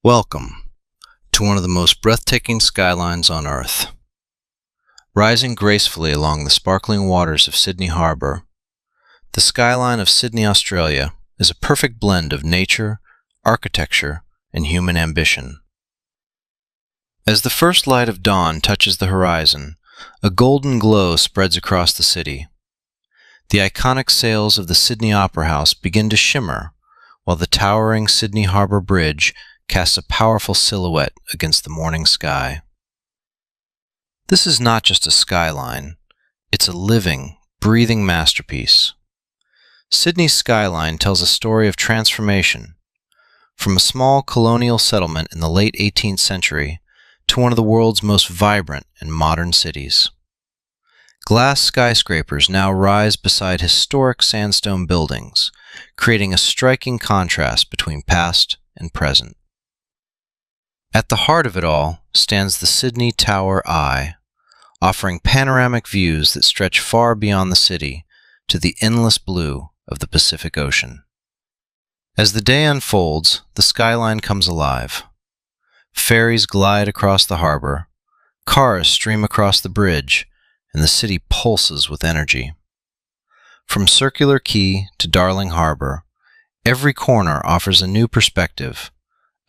Welcome to one of the most breathtaking skylines on Earth. Rising gracefully along the sparkling waters of Sydney Harbour, the skyline of Sydney, Australia is a perfect blend of nature, architecture, and human ambition. As the first light of dawn touches the horizon, a golden glow spreads across the city. The iconic sails of the Sydney Opera House begin to shimmer, while the towering Sydney Harbour Bridge casts a powerful silhouette against the morning sky. This is not just a skyline, it's a living, breathing masterpiece. Sydney's skyline tells a story of transformation, from a small colonial settlement in the late 18th century to one of the world's most vibrant and modern cities. Glass skyscrapers now rise beside historic sandstone buildings, creating a striking contrast between past and present. At the heart of it all stands the Sydney Tower Eye, offering panoramic views that stretch far beyond the city to the endless blue of the Pacific Ocean. As the day unfolds, the skyline comes alive. Ferries glide across the harbor, cars stream across the bridge, and the city pulses with energy. From Circular Quay to Darling Harbour, every corner offers a new perspective,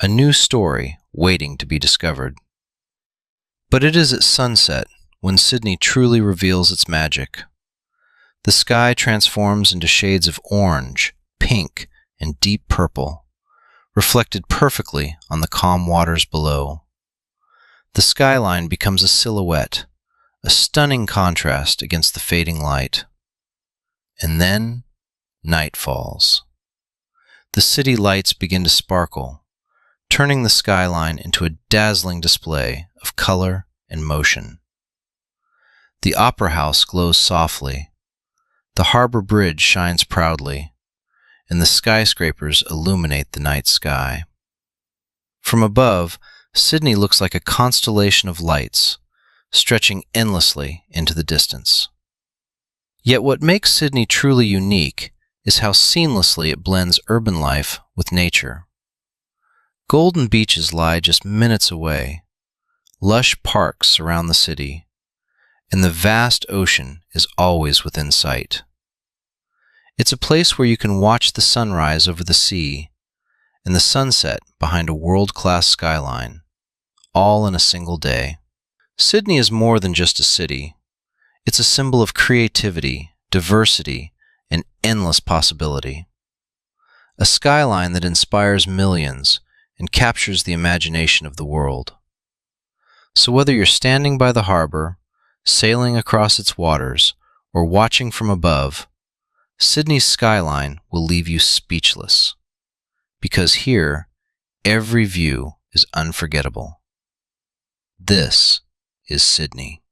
a new story waiting to be discovered. But it is at sunset when Sydney truly reveals its magic. The sky transforms into shades of orange, pink, and deep purple, reflected perfectly on the calm waters below. The skyline becomes a silhouette, a stunning contrast against the fading light. And then, night falls. The city lights begin to sparkle, turning the skyline into a dazzling display of color and motion. The Opera House glows softly, the Harbour Bridge shines proudly, and the skyscrapers illuminate the night sky. From above, Sydney looks like a constellation of lights, stretching endlessly into the distance. Yet what makes Sydney truly unique is how seamlessly it blends urban life with nature. Golden beaches lie just minutes away, lush parks surround the city, and the vast ocean is always within sight. It's a place where you can watch the sunrise over the sea and the sunset behind a world-class skyline, all in a single day. Sydney is more than just a city. It's a symbol of creativity, diversity, and endless possibility. A skyline that inspires millions and captures the imagination of the world. So whether you're standing by the harbor, sailing across its waters, or watching from above, Sydney's skyline will leave you speechless. Because here, every view is unforgettable. This is Sydney.